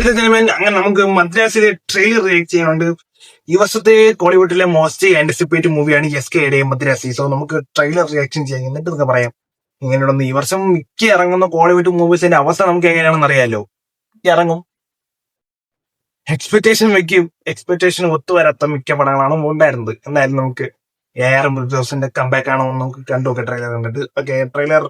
അങ്ങനെ നമുക്ക് മദ്രാസിലെ trailer react ചെയ്യാനുണ്ട്. ഈ വർഷത്തെ കോളിവുഡിലെ മോസ്റ്റ് ആന്റിസിപ്പേറ്റ് മൂവിയാണ് SKയുടെ മദ്രാസി. സോ നമുക്ക് ട്രെയിലർ റിയാക്ഷൻ ചെയ്യാം, എന്നിട്ട് നമുക്ക് പറയാം ഇങ്ങനെയുണ്ടെന്ന്. ഈ വർഷം മിക്ക ഇറങ്ങുന്ന കോളിവുഡ് മൂവീസിന്റെ അവസ്ഥ നമുക്ക് എങ്ങനെയാണെന്ന് അറിയാലോ. ഇറങ്ങും, എക്സ്പെക്ടേഷൻ വെക്കും, എക്സ്പെക്ടേഷൻ ഒത്തുവരാത്ത മിക്ക പടങ്ങളാണ് ഉണ്ടായിരുന്നത്. എന്തായാലും നമുക്ക് AR മുരുകദോസിന്റെ കംബാക്ക് ആണോ എന്ന് നമുക്ക് കണ്ടുനോക്കാം ട്രെയിലർ കണ്ടിട്ട്. Okay, trailer.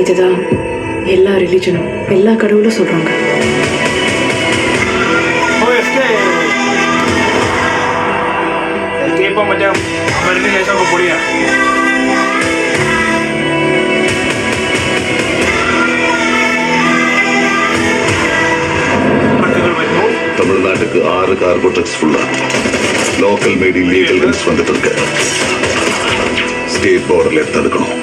இதுதான் எல்லா ரிலிஜனும் எல்லா கடவுளும் சொல்றாங்க. മറ്റേ അമരന് ശേഷം പൊടിയാ. தமிழ்நாட்டுக்கு 6 கார்கோ ட்ரக்ஸ் ஃபுல்லா லோக்கல் மேட் இல்லீகல் கன்ஸ் வந்துட்டு இருக்கு. ஸ்டேட் பார்டர்ல தடுக்கணும்.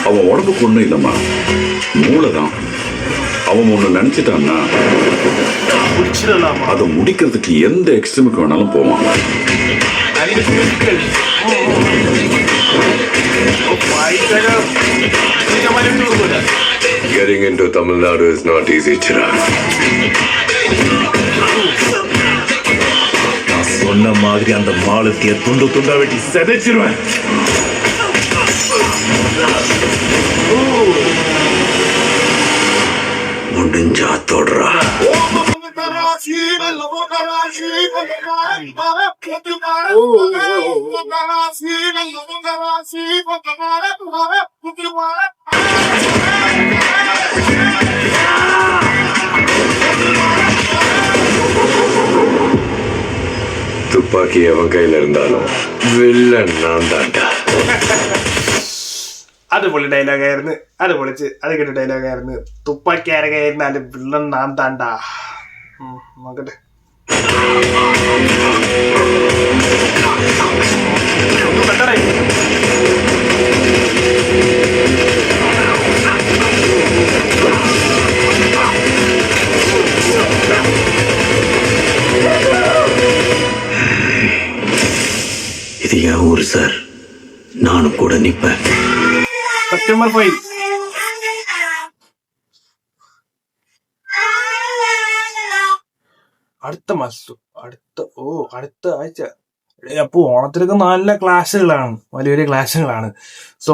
அவன் உடம்புக்கு ஒண்ணும் இல்லம்மா, மூளைதான். அவன் ஒண்ணு நினைச்சிட்டான்னா அதை முடிக்கிறதுக்கு எந்த எக்ஸ்ட்ரீமுக்கு வேணாலும் போவான். Getting into Tamil Nadu is not easy, Chirag. நான் சொன்ன மாதிரி அந்த மாலத்திய துண்டு துண்டா வெட்டி செதைச்சிருவேன். முடிஞ்சா தொடரா. துப்பாக்கி அவன் கையில இருந்தாலும் வில்லன் நான் தாண்டா. അതുപോലെ ഡയലോഗായിരുന്നു, അത് പൊളിച്ച് അത് കേട്ട ഡയലോഗായിരുന്നു. തുപ്പാക്കി ആരൊക്കെയായിരുന്നാലും വില്ലൻ നാൻ താണ്ടാ. നോക്കട്ടെ. இது என் ஊரு சார், நானும் கூட நிப்பேன். September 5. അടുത്ത മാസം, അടുത്ത ആഴ്ച. അപ്പൊ ഓണത്തിലൊക്കെ നല്ല ക്ലാസ്സുകളാണ്, വലിയ വലിയ ക്ലാസ്സുകളാണ്. So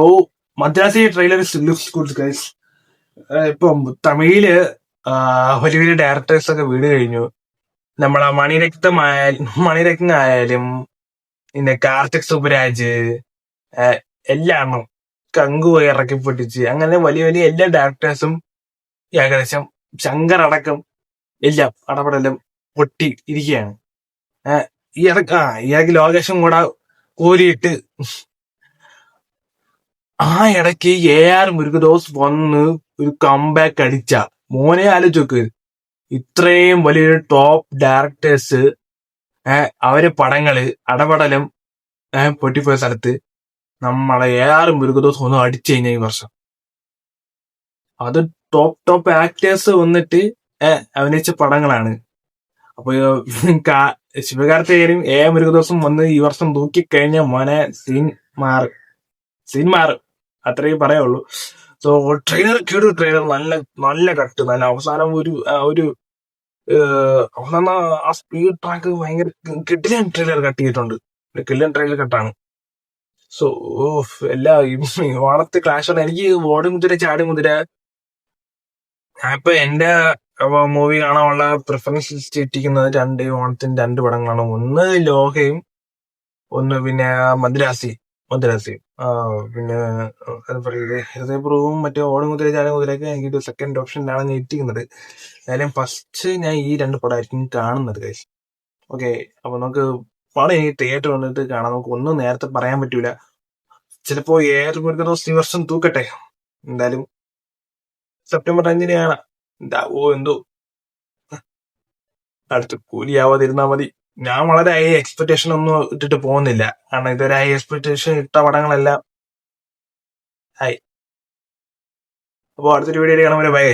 Madrasi trailer looks good guys. ഇപ്പം തമിഴില് വലിയ വലിയ ഡയറക്ടേഴ്സ് ഒക്കെ വീട് കഴിഞ്ഞു. നമ്മളെ മണിരത്നം ആയാലും പിന്നെ കാർത്തിക് സുബരാജ് എല്ലാം കങ്കു ഇറക്കി പൊട്ടിച്ച്, അങ്ങനെ വലിയ വലിയ എല്ലാ ഡയറക്ടേഴ്സും ഏകദേശം ശങ്കർ അടക്കം എല്ലാം അടപടലും പൊട്ടി ഇരിക്കുകയാണ്. ഇടയ്ക്ക് ലോകേഷും കൂടെ കോരിയിട്ട് ആ ഇടയ്ക്ക് AR മുരുകദോസ് വന്ന് ഒരു കംബാക്ക് അടിച്ച മോനെ ആലോചിച്ച്. ഇത്രയും വലിയൊരു ടോപ്പ് ഡയറക്ടേഴ്സ് അവരെ പടങ്ങള് അടപടലം പൊട്ടിപ്പോയ സ്ഥലത്ത് നമ്മളെ AR മുരുകദോസ് ഒന്ന് അടിച്ചു കഴിഞ്ഞ ഈ വർഷം. അത് ടോപ്പ് ആക്ടേഴ്സ് വന്നിട്ട് അഭിനയിച്ച പടങ്ങളാണ്. അപ്പൊ ശിവകാർത്തികേയനും AR മുരുകദോസും വന്ന് ഈ വർഷം നോക്കിക്കഴിഞ്ഞ മോനെ സീൻ മാറും, അത്രയും പറയുള്ളൂ. സോ ട്രെയിലർ നല്ല കട്ട്, നല്ല അവസാനം അവസാനം ആ സ്പീഡ് ട്രാക്ക് ഭയങ്കര കിടിലൻ ട്രെയിലർ കട്ട് ചെയ്തിട്ടുണ്ട്. കിടിലൻ ട്രെയിലർ കട്ടാണ്. സോ എല്ലാ ഓണത്തെ ക്ലാഷാണ്. എനിക്ക് ഓടുമുതിര ചാടുമുതിര ഇപ്പൊ എന്റെ മൂവി കാണാനുള്ള പ്രിഫറൻസ് ലിസ്റ്റ് ഇട്ടിരിക്കുന്നത് ഓണത്തിന് 2 പടങ്ങളാണ്. ഒന്ന് ലോഹയും, ഒന്ന് പിന്നെ മദ്രാസിയും. പിന്നെ ഹൃദയപൂർവ്വവും മറ്റേ ഓടുമുതിര ചാടുമുതിരയൊക്കെ എനിക്ക് സെക്കൻഡ് ഓപ്ഷനിലാണ് ഞാൻ ഇട്ടിരിക്കുന്നത്. എന്തായാലും ഫസ്റ്റ് ഞാൻ ഈ 2 പടമായിരിക്കും കാണുന്നത് ഗൈസ്. ഓക്കെ, അപ്പൊ നമുക്ക് പടം എനിക്ക് തിയേറ്റർ വന്നിട്ട് കാണാം. നമുക്ക് ഒന്നും നേരത്തെ പറയാൻ പറ്റൂല. ചിലപ്പോ AR മുരുകദോസ് ഈ വർഷം തൂക്കട്ടെ. എന്തായാലും September 5 കാണാം. എന്തോ അടുത്ത് കൂലിയാവാതിരുന്നാ മതി. ഞാൻ വളരെ ഹൈ എക്സ്പെക്ടേഷൻ ഒന്നും ഇട്ടിട്ട് പോകുന്നില്ല, കാരണം ഇതൊരു ഹൈ എക്സ്പെക്ടേഷൻ ഇട്ട പടങ്ങളെല്ലാം ഹൈ. അപ്പൊ അടുത്തൊരു വീഡിയോ കാണാൻ ബൈ.